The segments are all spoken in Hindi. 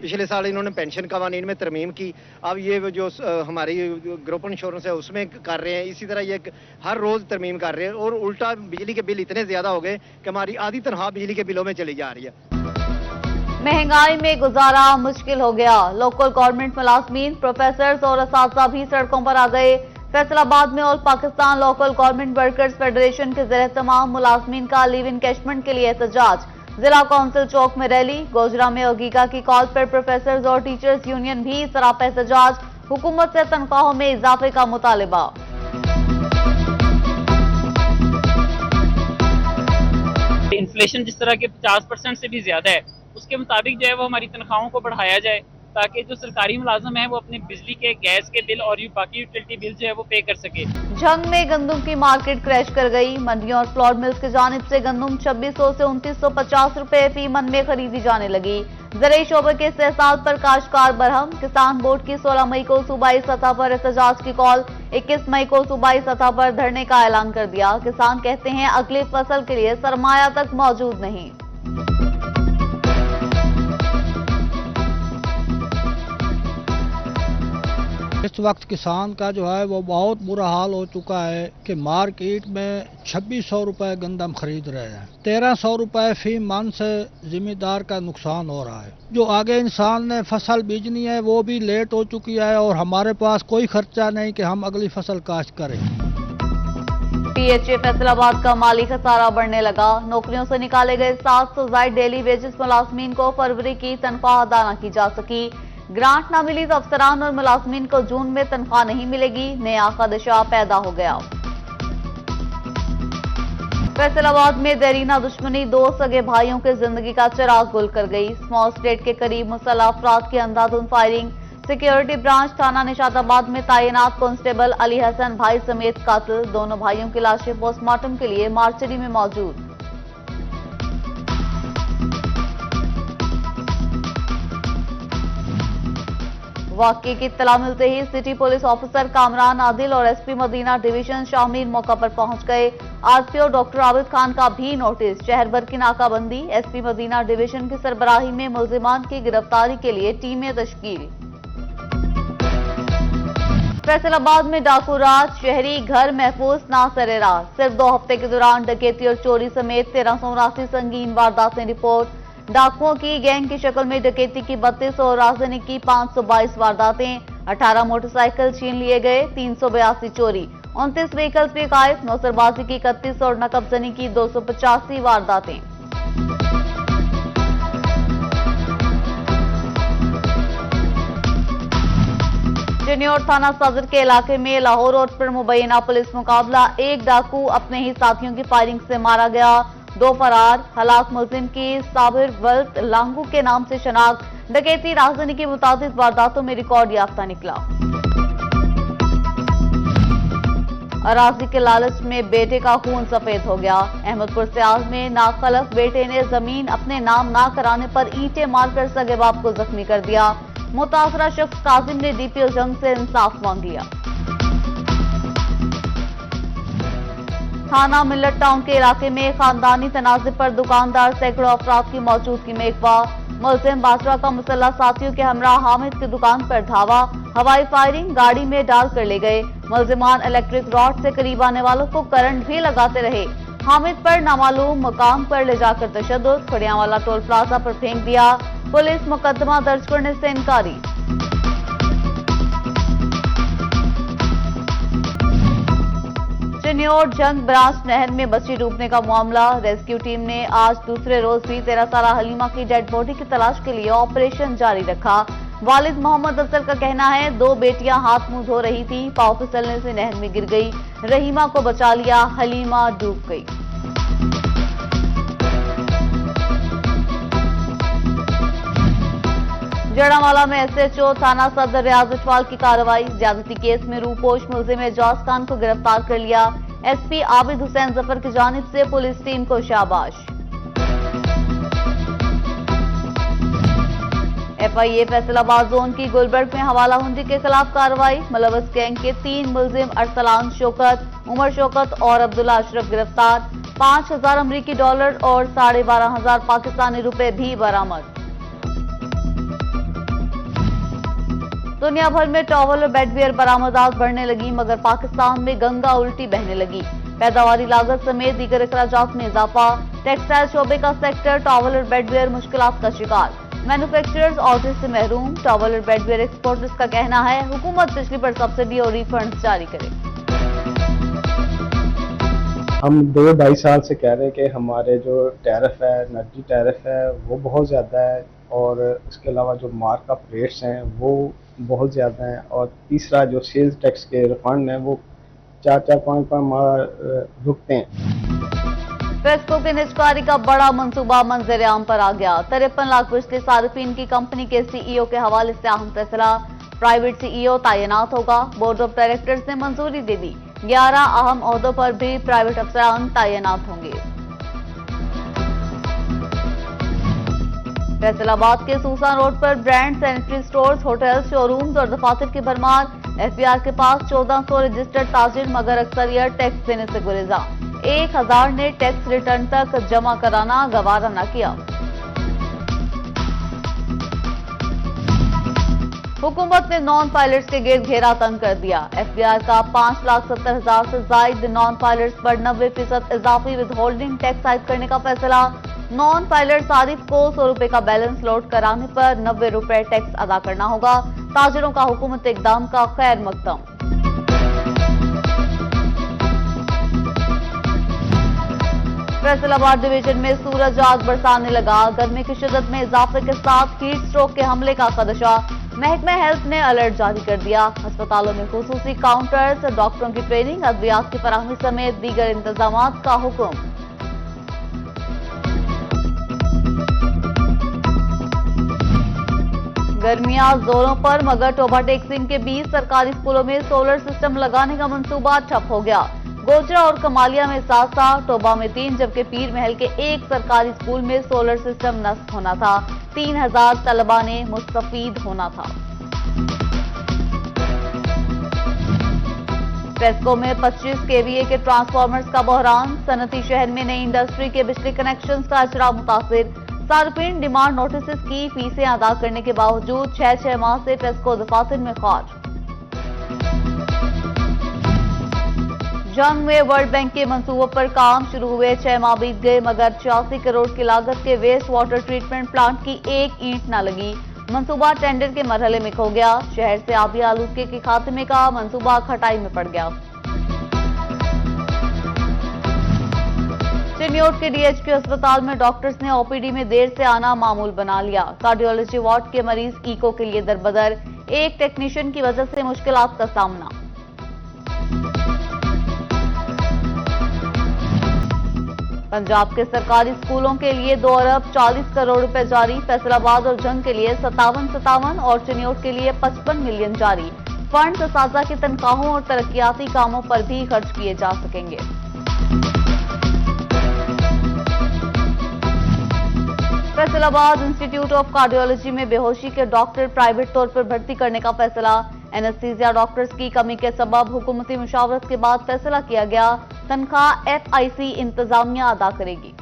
पिछले साल इन्होंने पेंशन कवानीन में तरमीम की, अब ये जो हमारी ग्रुप इंश्योरेंस है उसमें कर रहे हैं। इसी तरह ये हर रोज़ तरमीम कर रहे हैं और उल्टा बिजली के बिल इतने ज़्यादा हो गए कि हमारी आधी तनख्वाह बिजली के बिलों में चली जा रही है। महंगाई में गुजारा मुश्किल हो गया। लोकल गवर्नमेंट मुलाजमीन, प्रोफेसर्स और असातिज़ा भी सड़कों पर आ गए। फैसलाबाद में all Pakistan local government workers federation के ज़रिए तमाम मुलाजमीन का लीव इनकैशमेंट के लिए एहतजाज। जिला कौंसिल चौक में रैली। गोजरा में ओगीगा की कॉल पर प्रोफेसर्स और टीचर्स यूनियन भी सरापा एहतजाज। हुकूमत से तनख्वाहों में इजाफे का मुतालिबा। इन्फ्लेशन जिस तरह के 50% से भी ज्यादा है, उसके मुताबिक जो है वो हमारी तनख्वाहों को बढ़ाया जाए ताकि जो सरकारी मुलाजम है वो अपने बिजली के, गैस के बिल और बाकी यूटिलिटी बिल जो है वो पे कर सके। जंग में गंदम की मार्केट क्रैश कर गई। मंडियों और फ्लोर मिल्स की जानिब से गंदम 2600 से 2950 रुपए फी मन में खरीदी जाने लगी। ज़राई शोबे के इस्तेहसाल पर काश्तकार बरहम। किसान बोर्ड की 16 मई को सूबाई सतह पर एहतजाज की कॉल। 21 मई को सूबाई सतह पर धरने का ऐलान कर दिया। किसान कहते हैं अगली फसल के लिए सरमाया तक मौजूद नहीं। इस वक्त किसान का जो है वो बहुत बुरा हाल हो चुका है कि मार्केट में 2600 रुपए गंदम खरीद रहे हैं। 1300 रुपए फी मन से जिम्मेदार का नुकसान हो रहा है। जो आगे इंसान ने फसल बीजनी है वो भी लेट हो चुकी है और हमारे पास कोई खर्चा नहीं कि हम अगली फसल काश्त करें। PHA फैसलाबाद का माली खसारा बढ़ने लगा। नौकरियों से निकाले गए 700 जायद डेली वेजेस मुलाजमीन को फरवरी की तनख्वाह अदा न की जा सकी। ग्रांट न मिली तो अफसरान और मुलाजमीन को जून में तनख्वाह नहीं मिलेगी। नया खदशा पैदा हो गया। फैसलाबाद में देरीना दुश्मनी, 2 सगे भाइयों के जिंदगी का चिराग गुल कर गई। स्मॉल स्टेट के करीब मुसल्लह अफराद की अंधाधुंध फायरिंग। सिक्योरिटी ब्रांच थाना निशाताबाद में तैनात कांस्टेबल अली हसन भाई समेत कातिल। दोनों भाइयों की लाशें पोस्टमार्टम के लिए मार्चरी में मौजूद। वाकये की इत्तला मिलते ही city police officer Kamran Adil और एसपी मदीना डिवीजन शामीर मौका पर पहुंच गए। आरपीओ डॉक्टर आबिद खान का भी नोटिस। शहर भर की नाकाबंदी। एसपी मदीना डिवीजन की सरबराही में मुल्जिमान की गिरफ्तारी के लिए टीमें तश्कील। फैसलाबाद में डाकू राज, शहरी घर महफूज ना सरेरार। सिर्फ 2 हफ्ते के दौरान डकैती और चोरी समेत 1379 संगीन वारदातें रिपोर्ट। डाकुओं की गैंग की शक्ल में डकैती की 32 और राजधानी की 522 वारदातें। 18 मोटरसाइकिल छीन लिए गए। 382 चोरी। 29 व्हीकल्स भी गायब। नौसरबाजी की 31 और नकबजनी की 285 वारदातें। चिन्योर थाना सदर के इलाके में लाहौर रोड पर मुबैना पुलिस मुकाबला। एक डाकू अपने ही साथियों की फायरिंग से मारा गया। 2 फरार। हलाक मुलजिम की साबिर वल्द लांगू के नाम से शनाख्त। डकैती राजधानी की मुतादिद वारदातों में रिकॉर्ड याफ्ता निकला। अराजी के लालच में बेटे का खून सफेद हो गया। अहमदपुर सियाल में नाखलफ बेटे ने जमीन अपने नाम ना कराने पर ईंटें मारकर सगे बाप को जख्मी कर दिया। मुतासरा शख्स काजिम ने डीपीओ जंग से इंसाफ मांग लिया। थाना मिल्लत टाउन के इलाके में खानदानी तनाज़े पर दुकानदार सैकड़ों अफराद की मौजूदगी में अगवा। मुलजिम बासरा का मुसल्लह साथियों के हमरा हामिद की दुकान पर धावा। हवाई फायरिंग, गाड़ी में डाल कर ले गए। मुलजिमान इलेक्ट्रिक रॉड से करीब आने वालों को करंट भी लगाते रहे। हामिद पर नामालूम मकाम पर ले जाकर तशद्दुद। खड़ियावाला टोल प्लाजा पर फेंक दिया। पुलिस मुकदमा दर्ज करने से इनकारी। चिन्योर जंग ब्रांच नहर में बच्ची डूबने का मामला। रेस्क्यू टीम ने आज दूसरे रोज भी 13 साला हलीमा की डेड बॉडी की तलाश के लिए ऑपरेशन जारी रखा। वालिद मोहम्मद अफजल का कहना है 2 बेटियां हाथ मुंह धो रही थी, पांव फिसलने से नहर में गिर गई। रहीमा को बचा लिया, हलीमा डूब गई। जड़ावाला में एसएचओ थाना सदर रियाज इकबाल की कार्रवाई। ज्यादती केस में रूपोश मुलजिम एजाज खान को गिरफ्तार कर लिया। एसपी आबिद हुसैन जफर की जानिब से पुलिस टीम को शाबाश। FIA फैसलाबाद जोन की गुलबर्ग में हवाला हुंडी के खिलाफ कार्रवाई। मुलव्वस गैंग के 3 मुलजिम अरसलान शौकत, उमर शौकत और अब्दुल्ला अशरफ गिरफ्तार। 5000 अमरीकी डॉलर और 12,500 पाकिस्तानी रुपए भी बरामद। दुनिया भर में टॉवल और बेडवेयर बरामदात बढ़ने लगी, मगर पाकिस्तान में गंगा उल्टी बहने लगी। पैदावारी लागत समेत दीगर अखराजात में इजाफा। टेक्सटाइल शोबे का सेक्टर टॉवल और बेडवेयर मुश्किलात का शिकार। मैन्युफैक्चरर्स ऑर्डर से महरूम। टॉवल और बेडवेयर एक्सपोर्टर्स का कहना है हुकूमत बिजली पर सब्सिडी और रिफंड जारी करे। हम 2-2.5 साल से कह रहे हैं कि हमारे जो टैरिफ है, एनर्जी टैरिफ है, वो बहुत ज़्यादा है और इसके अलावा जो मार्कअप रेट्स हैं वो बहुत ज़्यादा हैं और तीसरा जो सेल्स टैक्स के रिफंड हैं वो 4-5 माह रुकते हैं। पेस्को के निजकारी का बड़ा मंसूबा मंजर-ए-आम पर आ गया। 53 लाख बिजली सारिफीन की कंपनी के सीईओ के हवाले से अहम फैसला। प्राइवेट सीईओ तैनात होगा। बोर्ड ऑफ डायरेक्टर्स ने मंजूरी दे दी। 11 अहम ओहदों पर भी प्राइवेट अफसरान तैनात होंगे। फैसलाबाद के सूसान रोड पर brand sanitary stores, hotels, showrooms और दफातर की भरमार। एफबीआर के पास 1400 रजिस्टर्ड ताजिर, मगर अक्सरियत टैक्स देने से गुरेजा। 1000 ने टैक्स रिटर्न तक जमा कराना गवारा न किया। हुकूमत ने नॉन पायलट्स के गिर्द घेरा तंग कर दिया। एफबीआर का 5,70,000 से जायद नॉन पायलट्स पर 90% इजाफी विद होल्डिंग टैक्स आयद करने का फैसला। नॉन पायलट सारिफ को 100 रुपए का बैलेंस लोड कराने पर 90 रुपए टैक्स अदा करना होगा। ताजिरों का हुकूमत इकदाम का खैर मकदम। फैसलाबाद डिवीजन में सूरज आग बरसाने लगा। गर्मी की शिद्दत में इजाफे के साथ हीट स्ट्रोक के हमले का खदशा। महकमा हेल्थ ने अलर्ट जारी कर दिया। अस्पतालों में खुसूसी काउंटर्स, डॉक्टरों की ट्रेनिंग, अद्वियात की फराहमी समेत दीगर इंतजामात का हुक्म। गर्मियां जोरों पर, मगर टोबा टेक्सिंग के 20 सरकारी स्कूलों में सोलर सिस्टम लगाने का मंसूबा ठप हो गया। गोजरा और कमालिया में 7, टोबा में 3, जबकि पीर महल के 1 सरकारी स्कूल में सोलर सिस्टम नस्ब होना था। 3000 तलबा ने मुस्तफीद होना था। पेस्को में 25 केवीए के ट्रांसफार्मर्स का बहरान। सनती शहर में नई इंडस्ट्री के बिजली कनेक्शंस का अजरा मुतासिर। सार्फिन डिमांड नोटिस की फीसें अदा करने के बावजूद 6 माह से पेस्को दफातर में खाज। जंग में वर्ल्ड बैंक के मंसूबों पर काम शुरू हुए 6 माह बीत गए, मगर 86 करोड़ की लागत के वेस्ट वाटर ट्रीटमेंट प्लांट की एक ईंट न लगी। मंसूबा टेंडर के मरहले में खो गया। शहर से आबी आलूदगी के खात्मे का मंसूबा खटाई में पड़ गया। चिन्योट के डीएचक्यू अस्पताल में डॉक्टर्स ने ओपीडी में देर से आना मामूल बना लिया। कार्डियोलॉजी वार्ड के मरीज ईको के लिए दरबदर। एक टेक्नीशियन की वजह से मुश्किलात का सामना। पंजाब के सरकारी स्कूलों के लिए 2 अरब 40 करोड़ रुपए जारी। फैसलाबाद और जंग के लिए 57 और चिन्योट के लिए 55 मिलियन जारी। फंड असातिज़ा की तनख्वाहों और तरक्याती कामों पर भी खर्च किए जा सकेंगे। फैसलाबाद इंस्टीट्यूट ऑफ कार्डियोलॉजी में बेहोशी के डॉक्टर प्राइवेट तौर पर भर्ती करने का फैसला। एनेस्थीसिया डॉक्टर्स की कमी के सबब हुकूमती मुशावरत के बाद फैसला किया गया। तनख्वाह एफआईसी इंतजामिया अदा करेगी।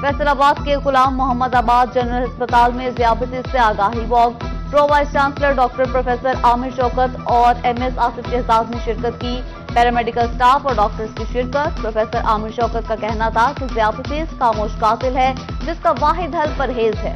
फैसलाबाद के गुलाम मोहम्मदाबाद जनरल अस्पताल में ज़ियाबतीस से आगाही walk. Pro vice chancellor doctor professor Amir Shaukat और एमएस आसिफ शहजाद ने शिरकत की। पैरामेडिकल स्टाफ और डॉक्टर्स की शिरकत। प्रोफेसर आमिर शौकत का कहना था कि ज़ियाबतीस खामोश कातिल है जिसका वाहिद हल परहेज है।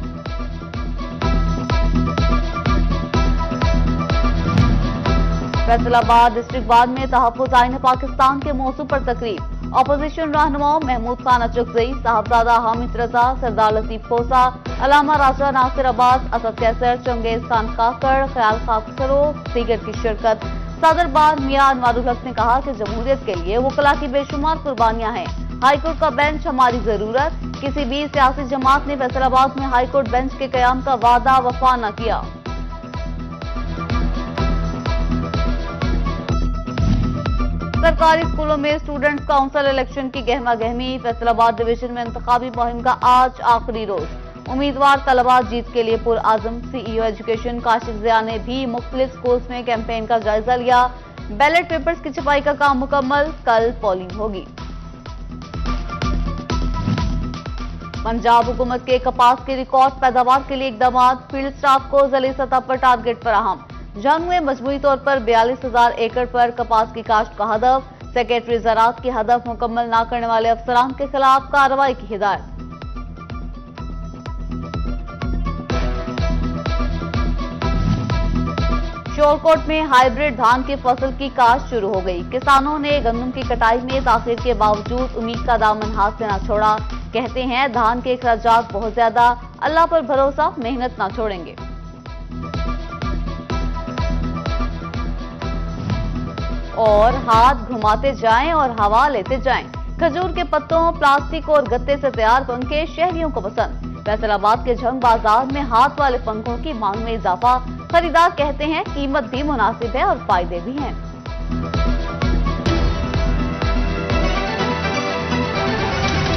फैसलाबाद डिस्ट्रिक्ट बार में तहफ़्फ़ुज़ आईन पाकिस्तान के मौजू पर तकरीब। अपोजिशन रहनुमाओं महमूद खान अचकज़ई, साहबजादा हामिद रजा, सरदार लतीफ खोसा, अलामा राजा नासिर अब्बास, असद कैसर, चंगेज खान काकड़, ख्याल खाकरो दीगर की शिरकत। सदर बार मियां अनवारुल हक ने कहा कि जमहूरियत के लिए वकला की बेशुमार कुर्बानियां हैं। हाईकोर्ट का बेंच हमारी जरूरत। किसी भी सियासी जमात ने फैसलाबाद में हाईकोर्ट बेंच के कयाम का वादा वफा न किया। सरकारी स्कूलों में स्टूडेंट्स काउंसिल इलेक्शन की गहमा गहमी। फैसलाबाद डिवीजन में इंतखाबी मुहिम का आज आखिरी रोज। उम्मीदवार तलबा जीत के लिए पुरआज़म। सीईओ एजुकेशन काशिफ ज़िया ने भी मुख्तलिफ स्कूल्स में कैंपेन का जायजा लिया। बैलेट पेपर्स की छपाई का काम मुकम्मल। कल पोलिंग होगी। पंजाब हुकूमत के कपास की रिकॉर्ड पैदावार के लिए इकदाम, फील्ड स्टाफ को जिले सतह पर टारगेट फराहम। जंग में मजमूई तौर पर 42,000 एकड़ पर कपास की काश्त का हदफ, सेक्रेटरी ज़राअत की हदफ मुकम्मल न करने वाले अफसरान के खिलाफ कार्रवाई की हिदायत। शोरकोट में हाइब्रिड धान की फसल की काश्त शुरू हो गई। किसानों ने गंदम की कटाई में ताखीर के बावजूद उम्मीद का दामन हाथ से न छोड़ा। कहते हैं धान के अखराजात बहुत ज्यादा, अल्लाह पर भरोसा, मेहनत ना छोड़ेंगे। और हाथ घुमाते जाएं और हवा लेते जाएं। खजूर के पत्तों, प्लास्टिक और गत्ते से तैयार पंखे शहरियों को पसंद। फैसलाबाद के झंग बाजार में हाथ वाले पंखों की मांग में इजाफा। खरीदार कहते हैं कीमत भी मुनासिब है और फायदे भी हैं।